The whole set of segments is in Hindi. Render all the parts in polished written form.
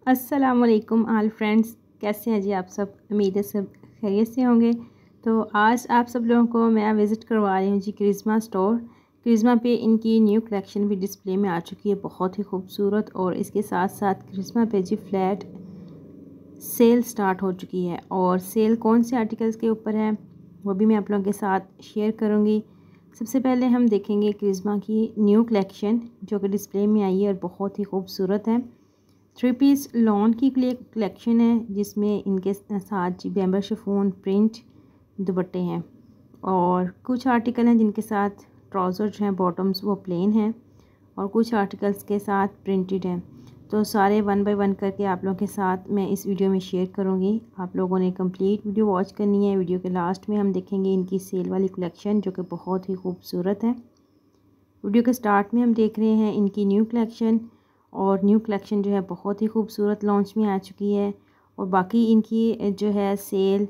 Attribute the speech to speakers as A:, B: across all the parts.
A: अस्सलामुअलैकुम ऑल फ्रेंड्स, कैसे हैं जी आप सब। उम्मीद है सब खैरियत से होंगे। तो आज आप सब लोगों को मैं विज़िट करवा रही हूँ जी क्रिज़्मा स्टोर। क्रिज़्मा पे इनकी न्यू कलेक्शन भी डिस्प्ले में आ चुकी है, बहुत ही खूबसूरत। और इसके साथ साथ क्रिज़्मा पे जी फ्लैट सेल स्टार्ट हो चुकी है। और सेल कौन से आर्टिकल्स के ऊपर है वो भी मैं आप लोगों के साथ शेयर करूँगी। सबसे पहले हम देखेंगे क्रिज़्मा की न्यू कलेक्शन जो कि डिस्प्ले में आई है और बहुत ही खूबसूरत है। 3 पीस लॉन की कलेक्शन है जिसमें इनके साथ जी बैम्बर शिफॉन प्रिंट दुपट्टे हैं। और कुछ आर्टिकल हैं जिनके साथ ट्राउज़र जो हैं बॉटम्स वो प्लेन हैं और कुछ आर्टिकल्स के साथ प्रिंटेड हैं। तो सारे वन बाय वन करके आप लोगों के साथ मैं इस वीडियो में शेयर करूंगी। आप लोगों ने कंप्लीट वीडियो वॉच करनी है। वीडियो के लास्ट में हम देखेंगे इनकी सेल वाली कलेक्शन जो कि बहुत ही खूबसूरत है। वीडियो के स्टार्ट में हम देख रहे हैं इनकी न्यू कलेक्शन। और न्यू कलेक्शन जो है बहुत ही खूबसूरत लॉन्च में आ चुकी है। और बाकी इनकी जो है सेल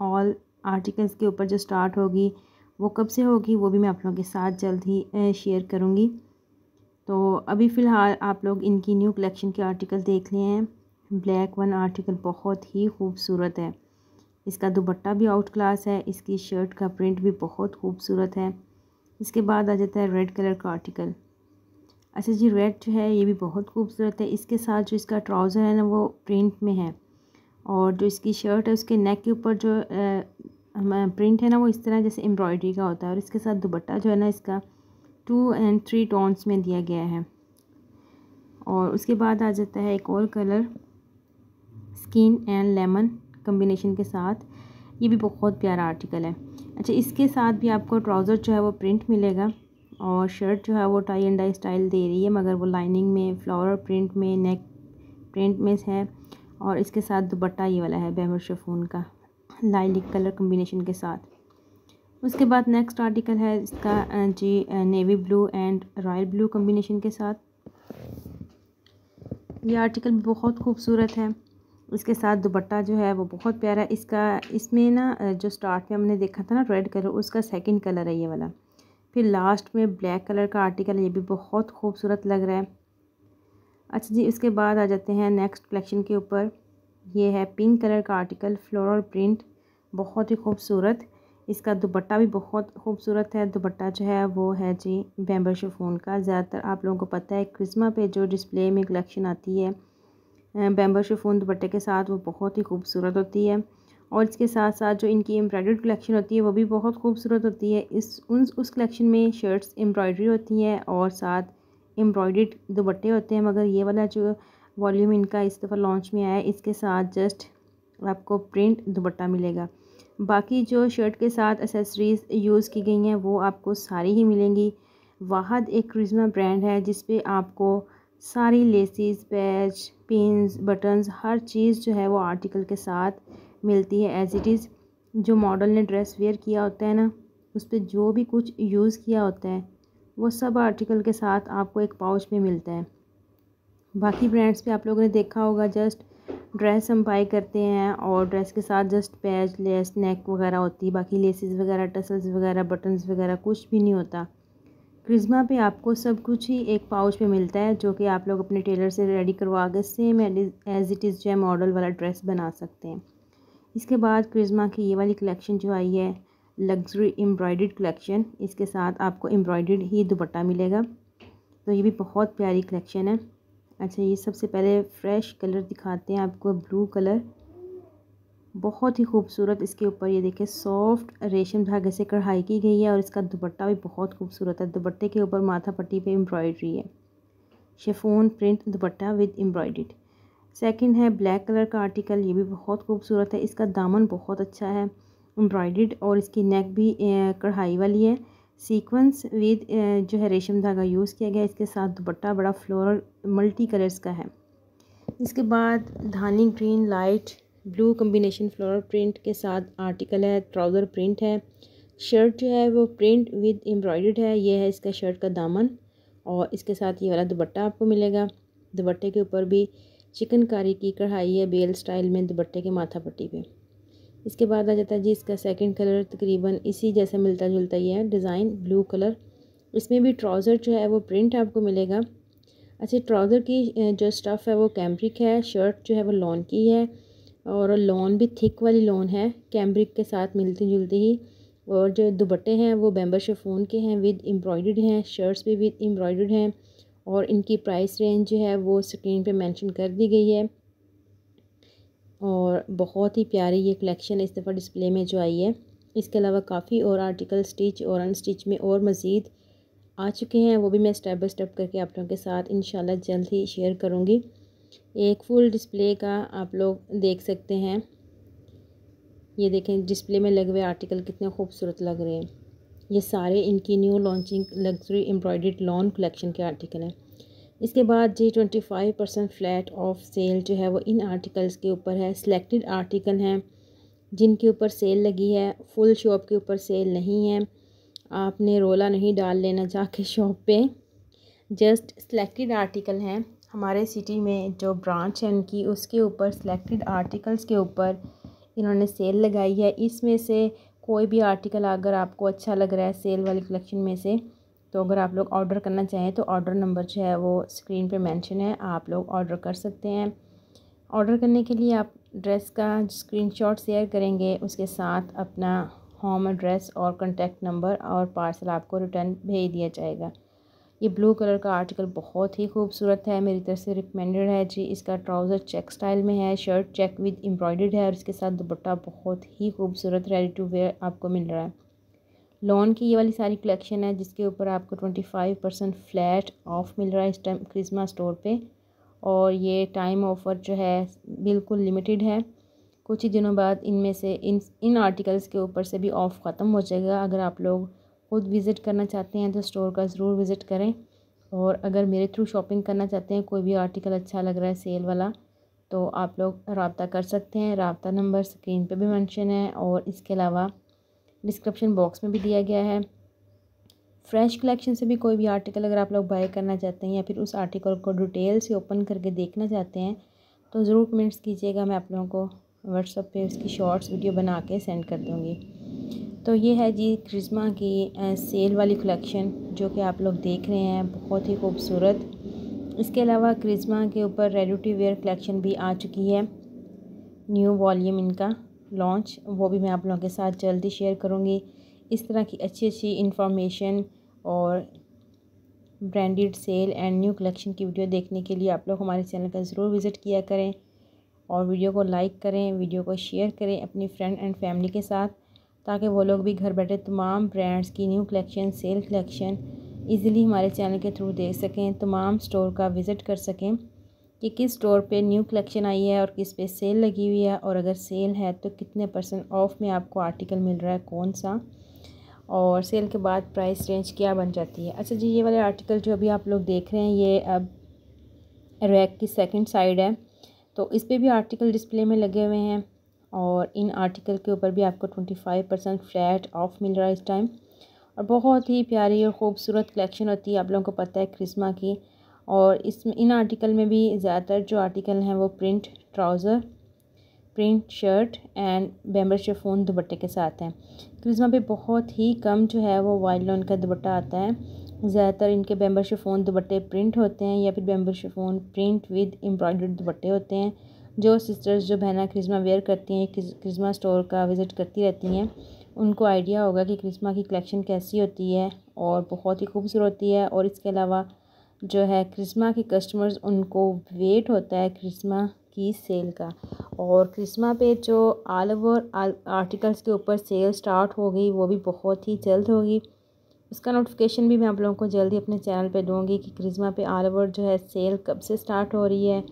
A: ऑल आर्टिकल्स के ऊपर जो स्टार्ट होगी वो कब से होगी वो भी मैं आप लोगों के साथ जल्द ही शेयर करूँगी। तो अभी फ़िलहाल आप लोग इनकी न्यू कलेक्शन के आर्टिकल देख लिए हैं। ब्लैक वन आर्टिकल बहुत ही खूबसूरत है। इसका दुपट्टा भी आउट क्लास है। इसकी शर्ट का प्रिंट भी बहुत खूबसूरत है। इसके बाद आ जाता है रेड कलर का आर्टिकल। अच्छा जी, रेड जो है ये भी बहुत खूबसूरत है। इसके साथ जो इसका ट्राउज़र है ना वो प्रिंट में है। और जो इसकी शर्ट है उसके नेक के ऊपर जो प्रिंट है ना वो इस तरह जैसे एम्ब्रॉयडरी का होता है। और इसके साथ दुपट्टा जो है ना इसका 2 एंड 3 टोन्स में दिया गया है। और उसके बाद आ जाता है एक और colour skin and lemon combination के साथ। ये भी बहुत प्यारा आर्टिकल है। अच्छा, इसके साथ भी आपको ट्राउज़र जो है वो प्रिंट मिलेगा और शर्ट जो है वो टाई एंड डाई स्टाइल दे रही है, मगर वो लाइनिंग में फ्लावर प्रिंट में नेक प्रिंट में है। और इसके साथ दुपट्टा ये वाला है बैम्बर शिफॉन का लाइलिक कलर कम्बिनेशन के साथ। उसके बाद नेक्स्ट आर्टिकल है इसका जी navy blue and royal blue combination के साथ। ये आर्टिकल बहुत खूबसूरत है। इसके साथ दुपट्टा जो है वो बहुत प्यारा है। इसमें ना जो स्टार्ट में हमने देखा था ना रेड कलर, उसका सेकंड कलर है ये वाला। फिर लास्ट में ब्लैक कलर का आर्टिकल है, ये भी बहुत खूबसूरत लग रहा है। अच्छा जी, इसके बाद आ जाते हैं नेक्स्ट कलेक्शन के ऊपर। ये है पिंक कलर का आर्टिकल फ्लोरल प्रिंट, बहुत ही खूबसूरत। इसका दुपट्टा भी बहुत खूबसूरत है। दुपट्टा जो है वो है जी बैम्बर शिफॉन का। ज़्यादातर आप लोगों को पता है क्रिस्मा पे जो डिस्प्ले में कलेक्शन आती है बैम्बर शिफॉन दुपट्टे के साथ वो बहुत ही खूबसूरत होती है। और इसके साथ साथ जो इनकी एम्ब्रॉयडर्ड कलेक्शन होती है वो भी बहुत खूबसूरत होती है। उस कलेक्शन में शर्ट्स एम्ब्रॉयडरी होती हैं और साथ एम्ब्रॉयडर्ड दुपट्टे होते हैं। मगर ये वाला जो वॉल्यूम इनका इस दफ़ा लॉन्च में आया है इसके साथ जस्ट आपको प्रिंट दुपट्टा मिलेगा। बाकी जो शर्ट के साथ एसेसरीज़ यूज़ की गई हैं वो आपको सारी ही मिलेंगी। वाहद एक क्रिज़्मा ब्रांड है जिस पे आपको सारी लेसिस पैच पिन्स बटन्स हर चीज़ जो है वो आर्टिकल के साथ मिलती है एज इट इज़। जो मॉडल ने ड्रेस वेयर किया होता है ना उस पर जो भी कुछ यूज़ किया होता है वो सब आर्टिकल के साथ आपको एक पाउच में मिलता है। बाकी ब्रांड्स पे आप लोगों ने देखा होगा जस्ट ड्रेस हम बाई करते हैं और ड्रेस के साथ जस्ट पैच लेस नेक वगैरह होती है, बाकी लेसिस वगैरह टसल्स वगैरह बटन्स वगैरह कुछ भी नहीं होता। क्रिज़्मा पे आपको सब कुछ ही एक पाउच में मिलता है जो कि आप लोग अपने टेलर से रेडी करवा के सेम एज इट इज़ जो है मॉडल वाला ड्रेस बना सकते हैं। इसके बाद क्रिज़्मा की ये वाली कलेक्शन जो आई है लग्जरी एम्ब्रॉयडर्ड कलेक्शन, इसके साथ आपको एम्ब्रॉयडर्ड ही दुपट्टा मिलेगा। तो ये भी बहुत प्यारी कलेक्शन है। अच्छा, ये सबसे पहले फ़्रेश कलर दिखाते हैं आपको, ब्लू कलर बहुत ही खूबसूरत। इसके ऊपर ये देखिए सॉफ्ट रेशम धागे से कढ़ाई की गई है और इसका दुपट्टा भी बहुत खूबसूरत है। दुपट्टे के ऊपर माथा पट्टी पे एम्ब्रॉयडरी है, chiffon print dupatta with embroidered. Second है ब्लैक कलर का आर्टिकल, ये भी बहुत खूबसूरत है। इसका दामन बहुत अच्छा है एम्ब्रॉयडर्ड और इसकी नेक भी कढ़ाई वाली है। सीक्वेंस विद जो है रेशम धागा यूज़ किया गया। इसके साथ दुपट्टा बड़ा फ्लोरल मल्टी कलर्स का है। इसके बाद धानी green light blue combination floral print के साथ आर्टिकल है। ट्राउज़र प्रिंट है। शर्ट जो है वो प्रिंट विद एम्ब्रॉयडर्ड है। ये है इसका शर्ट का दामन और इसके साथ ये वाला दुपट्टा आपको मिलेगा। दुपट्टे के ऊपर भी चिकनकारी की कढ़ाई है बेल स्टाइल में दुपट्टे के माथा पट्टी पे। इसके बाद आ जाता है जी इसका सेकंड कलर, तकरीबन इसी जैसा मिलता जुलता ही है डिज़ाइन, ब्लू कलर। इसमें भी ट्राउज़र जो है वो प्रिंट आपको मिलेगा। अच्छा, ट्राउज़र की जो स्टफ़ है वो कैम्ब्रिक है, शर्ट जो है वो लॉन की है और लॉन भी थिक वाली लॉन है, कैम्ब्रिक के साथ मिलती जुलती ही। और जो दुपट्टे हैं वो बैम्बर शिफॉन के हैं, विद एम्ब्रॉयडर्ड हैं, शर्ट्स भी विद एम्ब्रॉयडर्ड हैं और इनकी प्राइस रेंज जो है वो स्क्रीन पे मेंशन कर दी गई है। और बहुत ही प्यारी ये कलेक्शन इस दफ़ा डिस्प्ले में जो आई है। इसके अलावा काफ़ी और आर्टिकल स्टिच और अनस्टिच में और मज़ीद आ चुके हैं, वो भी मैं स्टेप बाय स्टेप करके आप लोगों के साथ इंशाल्लाह जल्द ही शेयर करूँगी। एक फुल डिस्प्ले का आप लोग देख सकते हैं। ये देखें डिस्प्ले में लगे हुए आर्टिकल कितने खूबसूरत लग रहे हैं। ये सारे इनकी new launching luxury embroidered lawn collection के आर्टिकल हैं। इसके बाद जी 25% फ्लैट ऑफ सेल जो है वो इन आर्टिकल्स के ऊपर है। सिलेक्टेड आर्टिकल हैं जिनके ऊपर सेल लगी है, फुल शॉप के ऊपर सेल नहीं है। आपने रोला नहीं डाल लेना जाके शॉप पे, जस्ट सिलेक्टेड आर्टिकल हैं। हमारे सिटी में जो ब्रांच है उनकी, उसके ऊपर सिलेक्टेड आर्टिकल्स के ऊपर इन्होंने सेल लगाई है। इसमें से कोई भी आर्टिकल अगर आपको अच्छा लग रहा है सेल वाली कलेक्शन में से, तो अगर आप लोग ऑर्डर करना चाहें तो ऑर्डर नंबर जो है वो स्क्रीन पे मेंशन है, आप लोग ऑर्डर कर सकते हैं। ऑर्डर करने के लिए आप ड्रेस का स्क्रीनशॉट शेयर करेंगे, उसके साथ अपना होम एड्रेस और कॉन्टैक्ट नंबर और पार्सल आपको रिटर्न भेज दिया जाएगा। ये ब्लू कलर का आर्टिकल बहुत ही खूबसूरत है, मेरी तरफ से रिकमेंडेड है जी। इसका ट्राउज़र चेक स्टाइल में है, शर्ट चेक विद एम्ब्रॉयडर्ड है और इसके साथ दुपट्टा बहुत ही खूबसूरत रेडी टू वेयर आपको मिल रहा है। लॉन की ये वाली सारी कलेक्शन है जिसके ऊपर आपको 25% फ्लैट ऑफ मिल रहा है इस टाइम क्रिसमस स्टोर पे। और ये टाइम ऑफ़र जो है बिल्कुल लिमिटेड है, कुछ ही दिनों बाद इनमें से इन आर्टिकल्स के ऊपर से भी ऑफ़ ख़त्म हो जाएगा। अगर आप लोग खुद विज़िट करना चाहते हैं तो स्टोर का ज़रूर विज़िट करें, और अगर मेरे थ्रू शॉपिंग करना चाहते हैं, कोई भी आर्टिकल अच्छा लग रहा है सेल वाला, तो आप लोग रब्ता कर सकते हैं। रब्ता नंबर स्क्रीन पे भी मेंशन है और इसके अलावा डिस्क्रिप्शन बॉक्स में भी दिया गया है। फ्रेश कलेक्शन से भी कोई भी आर्टिकल अगर आप लोग बाय करना चाहते हैं या फिर उस आर्टिकल को डिटेल से ओपन करके देखना चाहते हैं, तो ज़रूर कमेंट्स कीजिएगा, मैं आप लोगों को व्हाट्सएप पे उसकी शॉर्ट्स वीडियो बना के सेंड कर दूँगी। तो ये है जी क्रिस्मा की सेल वाली कलेक्शन जो कि आप लोग देख रहे हैं, बहुत ही खूबसूरत। इसके अलावा क्रिस्मा के ऊपर रेडी टू वेयर कलेक्शन भी आ चुकी है, न्यू वॉल्यूम इनका लॉन्च, वो भी मैं आप लोगों के साथ जल्दी शेयर करूँगी। इस तरह की अच्छी अच्छी इन्फॉर्मेशन और branded sale and new collection की वीडियो देखने के लिए आप लोग हमारे चैनल का ज़रूर विज़िट किया करें और वीडियो को लाइक करें, वीडियो को शेयर करें अपनी फ्रेंड एंड फैमिली के साथ, ताकि वो लोग भी घर बैठे तमाम ब्रांड्स की new collection, sale collection easily हमारे चैनल के थ्रू देख सकें, तमाम स्टोर का विज़िट कर सकें कि किस स्टोर पे न्यू कलेक्शन आई है और किस पे सेल लगी हुई है, और अगर सेल है तो कितने % ऑफ में आपको आर्टिकल मिल रहा है कौन सा, और सेल के बाद प्राइस रेंज क्या बन जाती है। अच्छा जी, ये वाले आर्टिकल जो अभी आप लोग देख रहे हैं ये अब रैक की सेकंड साइड है, तो इस पे भी आर्टिकल डिस्प्ले में लगे हुए हैं और इन आर्टिकल के ऊपर भी आपको 25% फ्लैट ऑफ मिल रहा है इस टाइम। और बहुत ही प्यारी और ख़ूबसूरत कलेक्शन होती है, आप लोगों को पता है क्रिस्मा की। और इन आर्टिकल में भी ज़्यादातर जो आर्टिकल हैं वो print trouser, print shirt and बैम्बर chiffon दुपट्टे के साथ हैं। क्रिस्मा पे बहुत ही कम जो है वो वाइड लॉन का दुपट्टा आता है, ज़्यादातर इनके बैम्बर शिफॉन दुपट्टे प्रिंट होते हैं या फिर बैम्बर शिफॉन प्रिंट विद एम्ब्रॉयडर्ड दुपट्टे होते हैं। जो सिस्टर्स जो बहना क्रिस्मा वेयर करती हैं, क्रिस्मा स्टोर का विज़िट करती रहती हैं, उनको आइडिया होगा कि क्रिस्मा की कलेक्शन कैसी होती है और बहुत ही खूबसूरत होती है। और इसके अलावा जो है क्रिस्मा के कस्टमर्स, उनको वेट होता है क्रिस्मा की सेल का, और क्रिस्मा पे जो ऑल ओवर आर्टिकल्स के ऊपर सेल स्टार्ट हो गई वो भी बहुत ही जल्द होगी। उसका नोटिफिकेशन भी मैं आप लोगों को जल्दी अपने चैनल पे दूंगी कि क्रिस्मा पे ऑल ओवर जो है सेल कब से स्टार्ट हो रही है,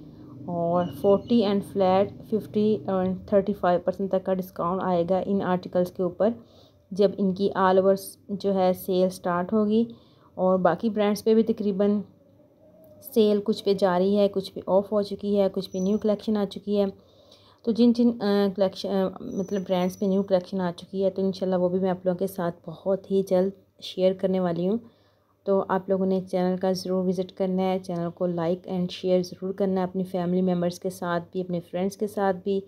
A: और 40 एंड फ्लैट 50 और 35% तक का डिस्काउंट आएगा इन आर्टिकल्स के ऊपर जब इनकी ऑल ओवर जो है सेल स्टार्ट होगी। और बाकी ब्रांड्स पे भी तकरीबन सेल कुछ पे जारी है, कुछ पे ऑफ हो चुकी है, कुछ पे न्यू कलेक्शन आ चुकी है। तो जिन जिन कलेक्शन मतलब ब्रांड्स पे न्यू कलेक्शन आ चुकी है तो इंशाल्लाह वो भी मैं आप लोगों के साथ बहुत ही जल्द शेयर करने वाली हूँ। तो आप लोगों ने चैनल का ज़रूर विज़िट करना है, चैनल को लाइक एंड शेयर ज़रूर करना है अपनी फैमिली मेम्बर्स के साथ भी, अपने फ्रेंड्स के साथ भी,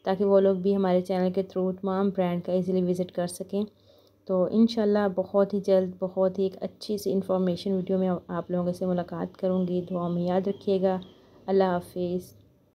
A: ताकि वो लोग भी हमारे चैनल के थ्रू तमाम ब्रांड का ईज़िली विज़िट कर सकें। तो इंशाल्लाह बहुत ही जल्द बहुत ही एक अच्छी सी इंफॉर्मेशन वीडियो में आप लोगों से मुलाकात करूँगी। दुआ में याद रखिएगा। अल्लाह हाफिज़।